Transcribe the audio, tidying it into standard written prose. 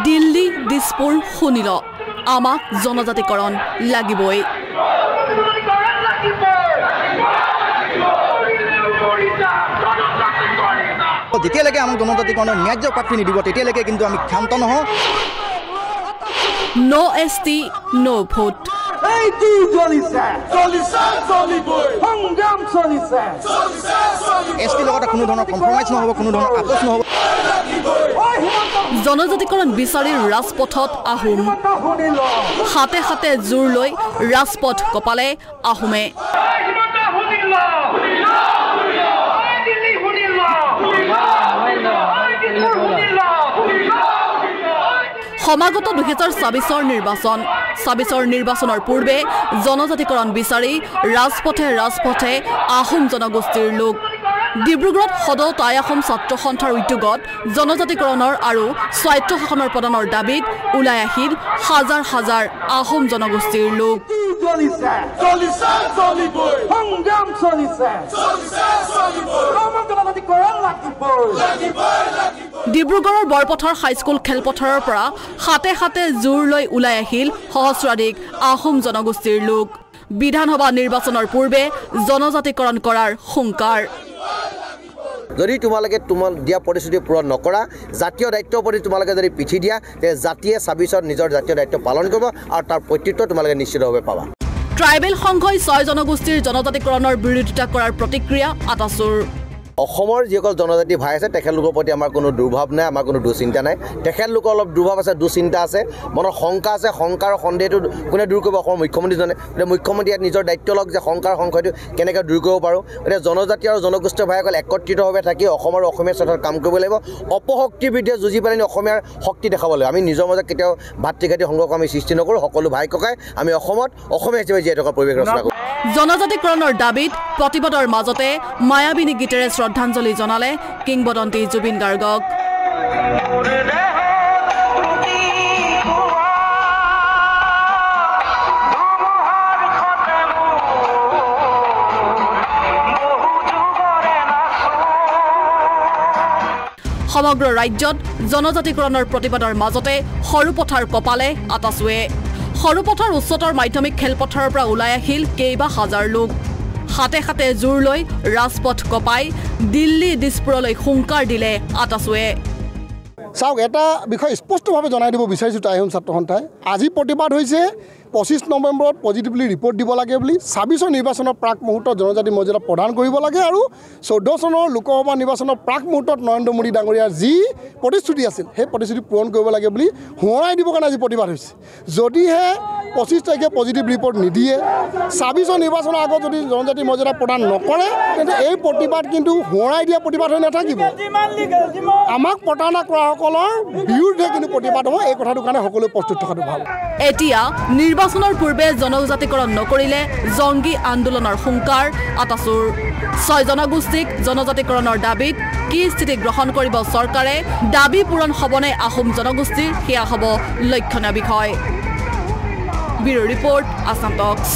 দিল্লী দিছপুৰ শুনিল আমাক জনজাতিকৰণ লাগিবই যেতিয়ালৈকে আমাক জনজাতিকৰণৰ ন্যায্য প্ৰাপ্তি নিদিব তেতিয়ালৈকে কিন্তু আমি ক্ষান্ত নহওঁ নো এছটি নো ভোট এছটিৰ লগত কোনো ধৰণৰ কম্প্ৰমাইজ নহ'ব কোনো ধৰণৰ আপোচ নহ'ব জনজাতিকৰণ বিচাৰি ৰাজপথত আহোম হাতে হাতে জোৰ লৈ ৰাজপথ কপালে আহোমে সমাগত 2024 নিৰ্বাচন 24 নিৰ্বাচনৰ পূৰ্বে জনজাতিকৰণ বিচাৰি ৰাজপথে আহোম জনগোষ্ঠীৰ লোক ডিব্ৰুগড়ত সদৌ টাই অসম ছাত্ৰ সন্থাৰ উদ্যোগত জনজাতিকৰণৰ আৰু স্বায়ত্তশাসনৰ প্ৰদানৰ দাবীত ওলাই আহিল হাজাৰ হাজাৰ আহোম জনগোষ্ঠীৰ লোক ডিব্ৰুগড়ৰ বৰপথাৰ হাইস্কুল খেলপথাৰৰ পৰা হাতে হাতে জোৰ লৈ ওলাই আহিল সহস্ৰাধিক আহোম জনগোষ্ঠীৰ লোক বিধানসভা নিৰ্বাচনৰ পূৰ্বে জনজাতিকৰণ কৰাৰ হুংকাৰ যদি তোমালোকে দিয়া প্ৰতিশ্ৰুতি পূৰণ নকৰা জাতীয় দায়িত্বৰ প্ৰতি তোমালোকে যদি পিঠি দিয়া তে জাতিয়ে 26ত নিজৰ জাতীয় দায়িত্ব পালন কৰিব আৰু তাৰ প্ৰত্যুত্তৰ তোমালোকে নিশ্চিতভাৱে পাবা ট্ৰাইবেল সংঘই 6 জনগোষ্ঠীৰ জনজাতিকৰণৰ বিৰোধিতা কৰাৰ প্ৰতিক্ৰিয়া আটাচুৰ অসমৰ যিসকল জনজাতি ভাই আছে তেখেতলোকৰ প্ৰতি আমাৰ কোনো দুৰ্ভাৱ নাই আমাৰ কোনো দুশ্চিন্তা নাই তেখেতলোকৰ অলপ দুৰ্ভাৱ আছে দুশ্চিন্তা আছে মনৰ শংকা আছে শংকাৰ সন্দেহটো কোনে দূৰ কৰিব অসমৰ মুখ্যমন্ত্ৰীজনে এতিয়া মুখ্যমন্ত্ৰীয়ে নিজৰ দায়িত্ব লওক যে শংকাৰ সংশয়টো কেনেকৈ দূৰ কৰিব পাৰোঁ এতিয়া জনজাতি আৰু জনগোষ্ঠীয় ভাইসকল একত্ৰিতভাৱে থাকি অসমৰ অসমীয়া স্বাৰ্থত কাম কৰিব লাগিব অপশক্তিৰ বিৰুদ্ধে যুঁজি পেলাই অসমীয়াৰ শক্তি দেখাব লাগিব আমি নিজৰ মাজত কেতিয়াও ভাতৃঘাতী সংঘৰ্ষ আমি সৃষ্টি নকৰোঁ সকলো ভাই ককাই আমি অসমত অসমীয়া হিচাপে জীয়াই থকাৰ পৰিৱেশ ৰচনা কৰোঁ জনজাতিকৰণৰ দাবীত প্ৰতিবাদৰ মাজতে মায়াবিনী গীতেৰে শ্ৰদ্ধাঞ্জলি জনালে কিংবদন্তি জুবিন গাৰ্গক সমগ্ৰ ৰাজ্যত জনজাতিকৰণৰ প্ৰতিবাদৰ মাজতে সৰুপথাৰ কপালে আটাচুৱে সৰুপথাৰ উচ্চতৰ মাধ্যমিক খেলপথাৰৰ পৰা ওলাই আহিল কেইবা হাজাৰ লোক হাতে হাতে জোৰ লৈ ৰাজপথ কপাই দিল্লী দিছপুৰলৈ হুংকাৰ দিলে আটাচুৱে চাওক এটা বিষয় স্পষ্টভাৱে জনাই দিব বিচাৰিছোঁ টাই আহোম ছাত্ৰ সন্থাই আজি প্ৰতিবাদ হৈছে 25 নৱেম্বৰত পজিটিভলি ৰিপৰ্ট দিব লাগে বুলি 26 নিৰ্বাচনৰ প্ৰাক মুহূৰ্তত জনজাতি মৰ্যাদা প্ৰদান কৰিব লাগে আৰু 14 চনৰ লোকসভা নিৰ্বাচনৰ প্ৰাক মুহূৰ্তত নৰেন্দ্ৰ মোদী ডাঙৰীয়াৰ যি প্ৰতিশ্ৰুতি আছিল সেই প্ৰতিশ্ৰুতি পূৰণ কৰিব লাগে বুলি সোঁৱৰাই দিবৰ কাৰণে আজি প্ৰতিবাদ হৈছে যদিহে 25 তাৰিখে পজিটিভ ৰিপৰ্ট নিদিয়ে 26 নিৰ্বাচনৰ আগত যদি জনজাতি মৰ্যাদা প্ৰদান নকৰে তেন্তে এই প্ৰতিবাদ কিন্তু সোঁৱৰাই দিয়া প্ৰতিবাদ হৈ নাথাকিব আমাক প্ৰতাৰণা কৰাসকলৰ বিৰুদ্ধে কিন্তু প্ৰতিবাদ হ'ব এই কথাটোৰ কাৰণে সকলোৱে প্ৰস্তুত থকাটো ভাল এতিয়া নিৰ্বাচনৰ পূৰ্বে জনজাতিকৰণ নকৰিলে জংগী আন্দোলনৰ হুংকাৰ আটাচুৰ 6 জনগোষ্ঠীক জনজাতিকৰণৰ দাবীত কি স্থিতি গ্ৰহণ কৰিব চৰকাৰে দাবী পূৰণ হ'বনে আহোম জনগোষ্ঠীৰ সেয়া হ'ব লক্ষণীয় বিষয় ব্যুৰো ৰিপৰ্ট আসাম টক্স